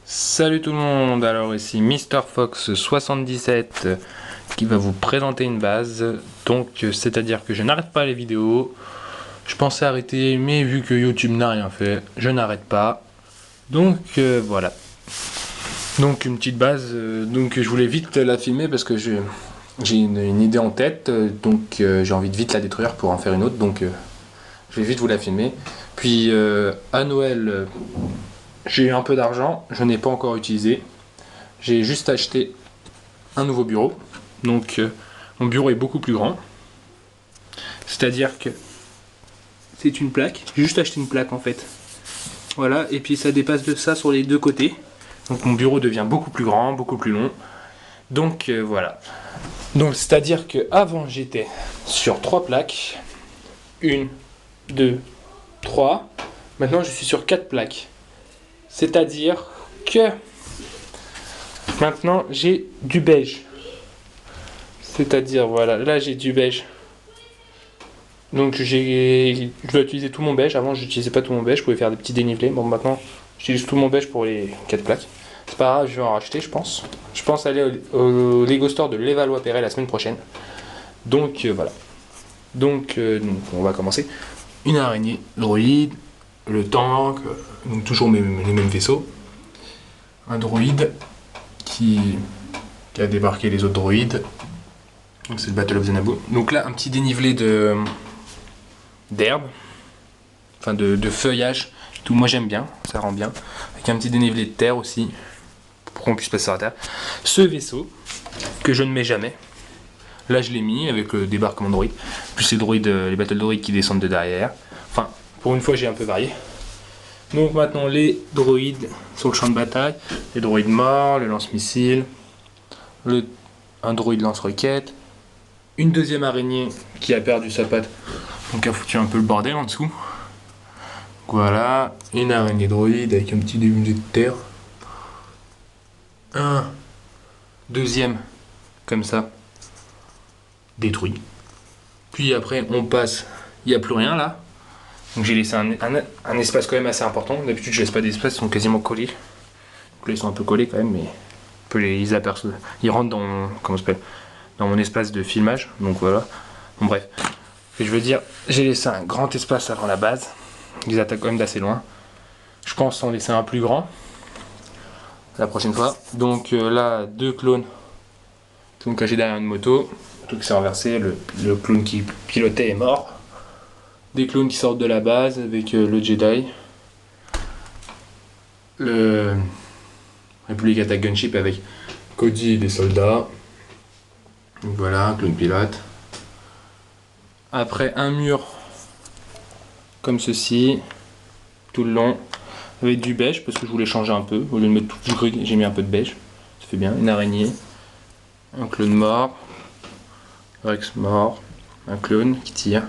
Salut tout le monde, alors ici MrFox77 qui va vous présenter une base. Donc c'est à dire que je n'arrête pas les vidéos. Je pensais arrêter mais vu que YouTube n'a rien fait, je n'arrête pas. Donc voilà. Donc une petite base, donc je voulais vite la filmer parce que j'ai une idée en tête. Donc j'ai envie de vite la détruire pour en faire une autre. Donc je vais vite vous la filmer. Puis à Noël... j'ai eu un peu d'argent, je n'ai pas encore utilisé. J'ai juste acheté un nouveau bureau. Donc mon bureau est beaucoup plus grand. C'est-à-dire que c'est une plaque. J'ai juste acheté une plaque en fait. Voilà, et puis ça dépasse de ça sur les deux côtés. Donc mon bureau devient beaucoup plus grand, beaucoup plus long. Donc voilà. Donc c'est-à-dire que avant j'étais sur 3 plaques. 1, 2, 3. Maintenant je suis sur 4 plaques. C'est-à-dire que maintenant j'ai du beige. C'est-à-dire voilà, là j'ai du beige. Donc je dois utiliser tout mon beige. Avant j'utilisais pas tout mon beige, je pouvais faire des petits dénivelés. Bon maintenant j'utilise tout mon beige pour les 4 plaques. C'est pas grave, je vais en racheter je pense. Je pense aller au Lego Store de Levallois-Perret la semaine prochaine. Donc voilà. Donc on va commencer. Une araignée droïde, le tank, donc toujours les mêmes vaisseaux. Un droïde qui a débarqué les autres droïdes. Donc c'est le Battle of the Naboo. Donc là un petit dénivelé d'herbe, enfin de feuillage. Tout, moi j'aime bien, ça rend bien. Avec un petit dénivelé de terre aussi, pour qu'on puisse passer sur la terre. Ce vaisseau que je ne mets jamais. Là je l'ai mis avec le débarquement droïde. Plus les droïdes, les battle droïdes qui descendent de derrière. Enfin, pour une fois j'ai un peu varié. Donc maintenant les droïdes sur le champ de bataille, les droïdes morts, le lance-missile, un droïde lance-roquette, une deuxième araignée qui a perdu sa patte, donc a foutu un peu le bordel en dessous. Voilà, une araignée droïde avec un petit dénivelé de terre. Un deuxième, comme ça, détruit. Puis après on passe, il n'y a plus rien là. Donc j'ai laissé un espace quand même assez important. D'habitude je laisse pas d'espace, ils sont quasiment collés. Donc là ils sont un peu collés quand même, mais on peut ils aperçoivent. Ils rentrent dans, comment ça s'appelle, dans mon espace de filmage. Donc voilà. Bon bref. Ce que je veux dire, j'ai laissé un grand espace avant la base. Ils attaquent quand même d'assez loin. Je pense en laisser un plus grand la prochaine fois. Donc là, 2 clones qui sont cachés derrière une moto. Tout qui s'est renversé, le clone qui pilotait est mort. Des clones qui sortent de la base avec le Jedi. Le Republic Attack Gunship avec Cody et des soldats. Donc voilà, clone pilote. Après un mur comme ceci, tout le long, avec du beige parce que je voulais changer un peu. Au lieu de mettre tout du gris, j'ai mis un peu de beige. Ça fait bien. Une araignée, un clone mort, Rex mort, un clone qui tire.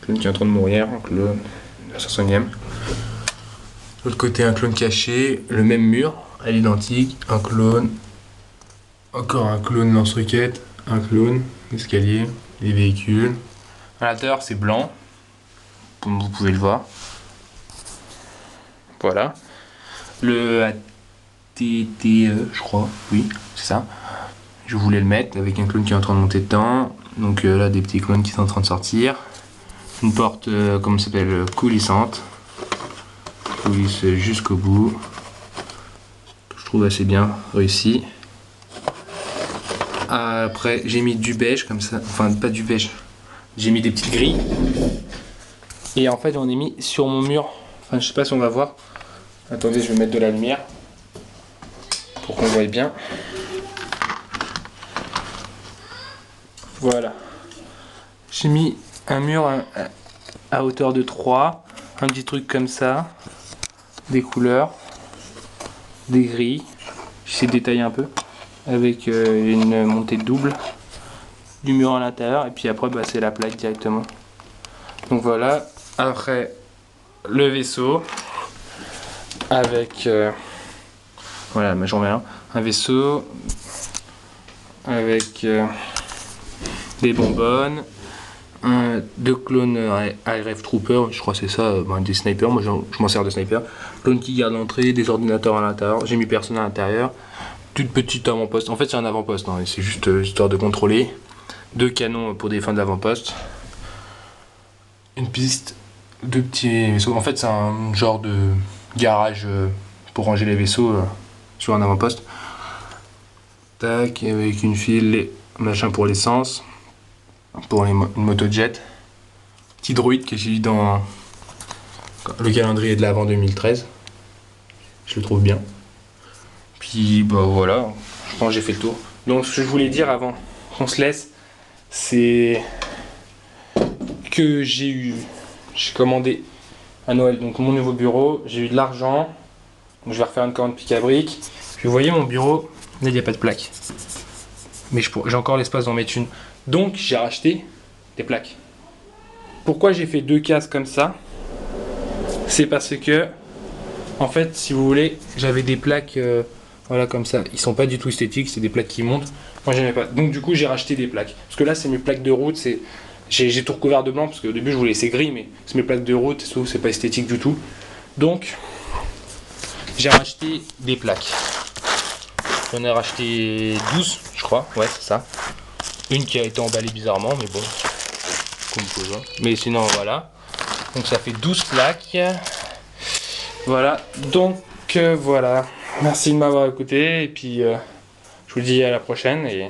Clone qui est en train de mourir, un clone de la 500e. De l'autre côté, un clone caché, le même mur, à l'identique, un clone, encore un clone lance-roquette, un clone, escalier, les véhicules. À l'intérieur, c'est blanc, comme vous pouvez le voir. Voilà. Le ATTE, je crois, oui, c'est ça. Je voulais le mettre avec un clone qui est en train de monter dedans. Donc là, des petits clones qui sont en train de sortir. Une porte, comment ça s'appelle, coulissante. Coulisse jusqu'au bout. Que je trouve assez bien réussi. Après, j'ai mis du beige comme ça. Enfin, pas du beige. J'ai mis des petites grilles. Et en fait, j'en ai mis sur mon mur. Enfin, je sais pas si on va voir. Attendez, je vais mettre de la lumière. Pour qu'on voie bien. Voilà. J'ai mis un mur à hauteur de 3, un petit truc comme ça, des couleurs, des grilles, j'essaie de détailler un peu, avec une montée double, du mur à l'intérieur, et puis après bah, c'est la plaque directement. Donc voilà, après le vaisseau, avec, voilà, mais j'en mets un vaisseau, avec des bonbonnes, deux clones ARF Trooper, je crois que c'est ça, des snipers, moi je m'en sers de sniper. Clone qui garde l'entrée, des ordinateurs à l'intérieur, j'ai mis personne à l'intérieur. Toute petite avant-poste, en fait c'est un avant-poste, hein, c'est juste histoire de contrôler. Deux canons pour des fins d'avant-poste. Une piste, deux petits vaisseaux, en fait c'est un genre de garage pour ranger les vaisseaux sur un avant-poste. Tac, avec une file, machin pour l'essence, pour une moto-jet. Petit droïde que j'ai eu dans le calendrier de l'Avent 2013. Je le trouve bien. Puis bah voilà, je pense que j'ai fait le tour. Donc ce que je voulais dire avant qu'on se laisse, c'est que j'ai commandé à Noël donc mon nouveau bureau, j'ai eu de l'argent, donc je vais refaire une commande pic à briques. Puis vous voyez mon bureau, là il n'y a pas de plaque. Mais j'ai encore l'espace d'en mettre une. Donc j'ai racheté des plaques. Pourquoi j'ai fait deux cases comme ça? C'est parce que, en fait, si vous voulez, j'avais des plaques, voilà comme ça. Ils sont pas du tout esthétiques, c'est des plaques qui montent. Moi j'aimais pas. Donc du coup j'ai racheté des plaques. Parce que là c'est mes plaques de route, j'ai tout recouvert de blanc parce qu'au début je voulais laisser gris, mais c'est mes plaques de route, c'est pas esthétique du tout. Donc j'ai racheté des plaques. J'en ai racheté 12, je crois, ouais c'est ça. Une qui a été emballée bizarrement, mais bon, comme vous pouvez voir. Mais sinon voilà. Donc ça fait 12 plaques. Voilà, donc voilà. Merci de m'avoir écouté et puis je vous dis à la prochaine et